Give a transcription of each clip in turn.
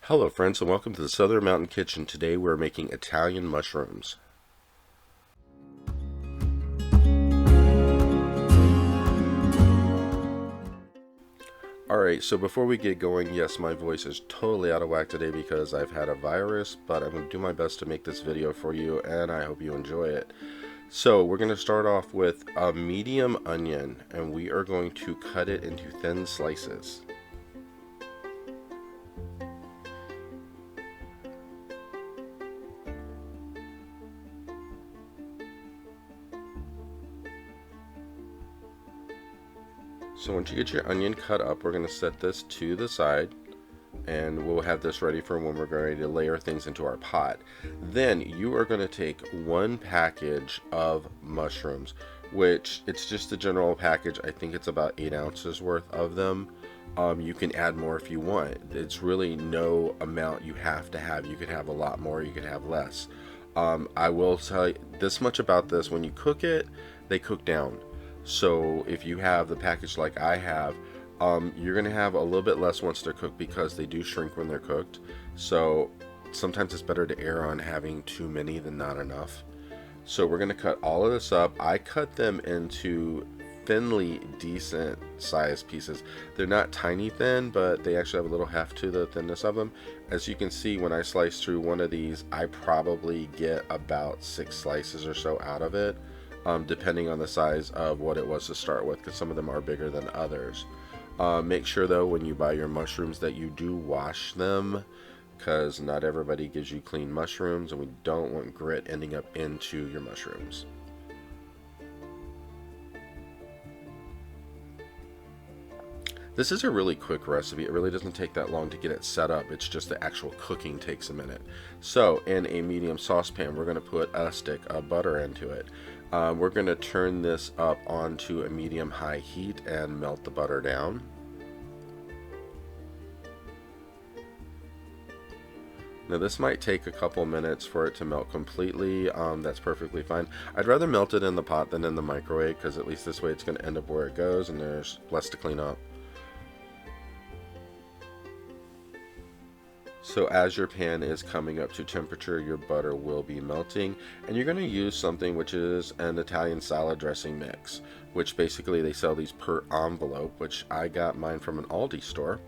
Hello friends and welcome to the Southern Mountain Kitchen. Today we're making Italian mushrooms. Alright, so before we get going, yes, my voice is totally out of whack today because I've had a virus, but I'm going to do my best to make this video for you and I hope you enjoy it. So we're going to start off with a medium onion and we are going to cut it into thin slices. So once you get your onion cut up, we're going to set this to the side and we'll have this ready for when we're ready to layer things into our pot. Then you are going to take one package of mushrooms, which it's just the general package. I think it's about 8 ounces worth of them. You can add more if you want. It's really no amount you have to have. You could have a lot more, you could have less. I will tell you this much about this: when you cook it, they cook down. So if you have the package like I have, you're going to have a little bit less once they're cooked because they do shrink when they're cooked. So sometimes it's better to err on having too many than not enough. So we're going to cut all of this up. I cut them into thinly decent sized pieces. They're not tiny thin, but they actually have a little heft to the thinness of them. As you can see, when I slice through one of these, I probably get about 6 slices or so out of it. Depending on the size of what it was to start with, because some of them are bigger than others. Make sure though when you buy your mushrooms that you do wash them, because not everybody gives you clean mushrooms and we don't want grit ending up into your mushrooms. This is a really quick recipe. It really doesn't take that long to get it set up. It's just the actual cooking takes a minute. So in a medium saucepan, we're going to put a stick of butter into it. We're going to turn this up onto a medium-high heat and melt the butter down. Now this might take a couple minutes for it to melt completely. That's perfectly fine. I'd rather melt it in the pot than in the microwave, because at least this way it's going to end up where it goes and there's less to clean up. So as your pan is coming up to temperature, your butter will be melting, and you're going to use something which is an Italian salad dressing mix, which basically they sell these per envelope, which I got mine from an Aldi store.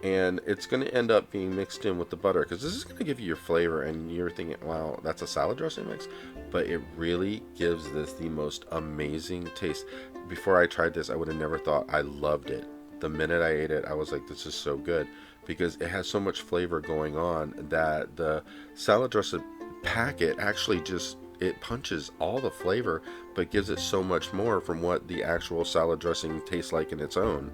And it's going to end up being mixed in with the butter, because this is going to give you your flavor, and you're thinking, wow, that's a salad dressing mix? But it really gives this the most amazing taste. Before I tried this, I would have never thought I loved it. The minute I ate it, I was like, this is so good, because it has so much flavor going on that the salad dressing packet actually just, it punches all the flavor, but gives it so much more from what the actual salad dressing tastes like in its own.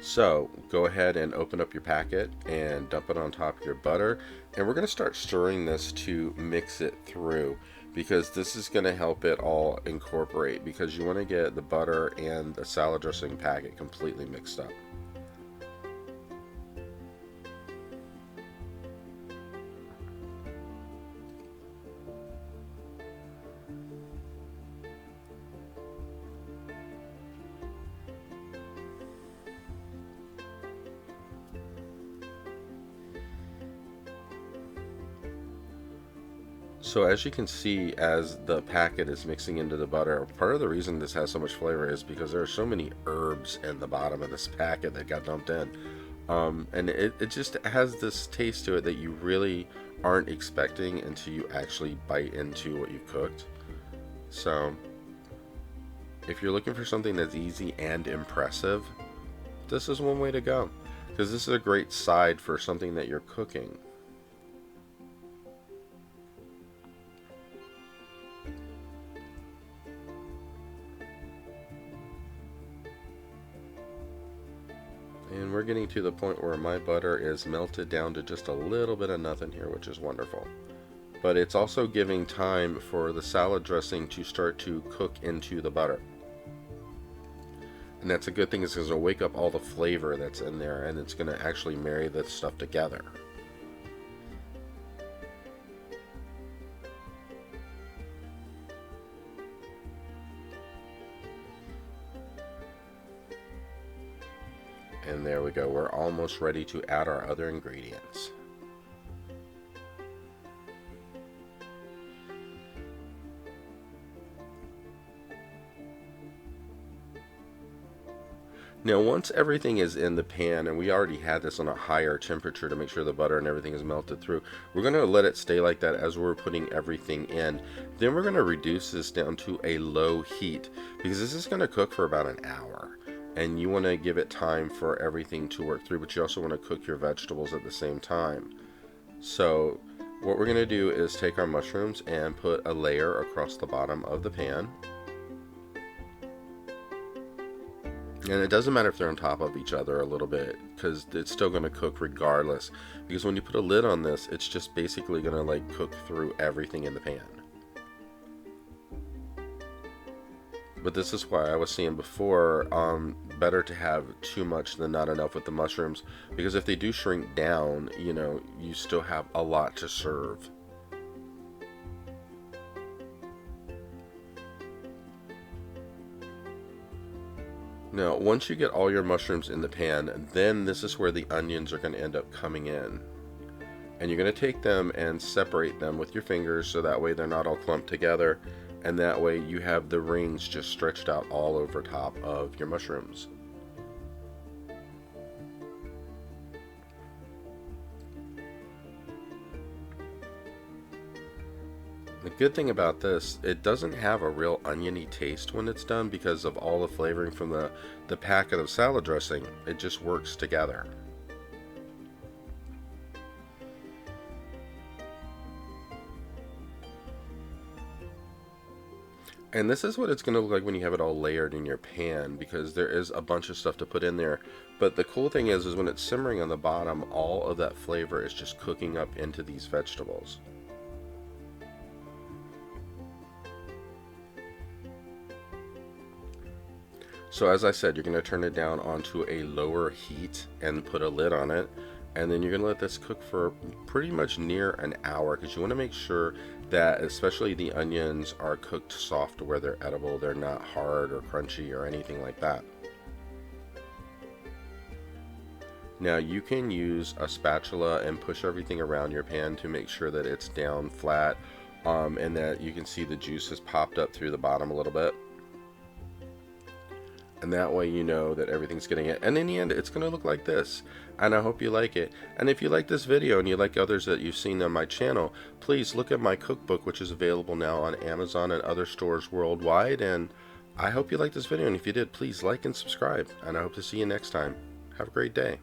So go ahead and open up your packet and dump it on top of your butter, and we're going to start stirring this to mix it through, because this is going to help it all incorporate, because you want to get the butter and the salad dressing packet completely mixed up. So as you can see, as the packet is mixing into the butter, part of the reason this has so much flavor is because there are so many herbs in the bottom of this packet that got dumped in. And it just has this taste to it that you really aren't expecting until you actually bite into what you've cooked. So if you're looking for something that's easy and impressive, this is one way to go, because this is a great side for something that you're cooking. And we're getting to the point where my butter is melted down to just a little bit of nothing here, which is wonderful. But it's also giving time for the salad dressing to start to cook into the butter. And that's a good thing, is because it'll wake up all the flavor that's in there, and it's going to actually marry this stuff together. And there we go. We're almost ready to add our other ingredients. Now once everything is in the pan, and we already had this on a higher temperature to make sure the butter and everything is melted through, we're going to let it stay like that as we're putting everything in. Then we're going to reduce this down to a low heat because this is going to cook for about an hour. And you want to give it time for everything to work through, but you also want to cook your vegetables at the same time. So what we're going to do is take our mushrooms and put a layer across the bottom of the pan. And it doesn't matter if they're on top of each other a little bit, because it's still going to cook regardless. Because when you put a lid on this, it's just basically going to like cook through everything in the pan. But this is why I was saying before, better to have too much than not enough with the mushrooms, because if they do shrink down, you know, you still have a lot to serve. Now, once you get all your mushrooms in the pan, then this is where the onions are going to end up coming in. And you're going to take them and separate them with your fingers so that way they're not all clumped together. And that way you have the rings just stretched out all over top of your mushrooms. The good thing about this, it doesn't have a real oniony taste when it's done because of all the flavoring from the packet of salad dressing. It just works together. And this is what it's going to look like when you have it all layered in your pan, because there is a bunch of stuff to put in there. But the cool thing is when it's simmering on the bottom, all of that flavor is just cooking up into these vegetables. So as I said, you're going to turn it down onto a lower heat and put a lid on it. And then you're going to let this cook for pretty much near an hour, because you want to make sure that especially the onions are cooked soft to where they're edible. They're not hard or crunchy or anything like that. Now you can use a spatula and push everything around your pan to make sure that it's down flat, and that you can see the juice has popped up through the bottom a little bit. And that way you know that everything's getting it. And in the end, it's going to look like this. And I hope you like it. And if you like this video and you like others that you've seen on my channel, please look at my cookbook, which is available now on Amazon and other stores worldwide. And I hope you liked this video. And if you did, please like and subscribe. And I hope to see you next time. Have a great day.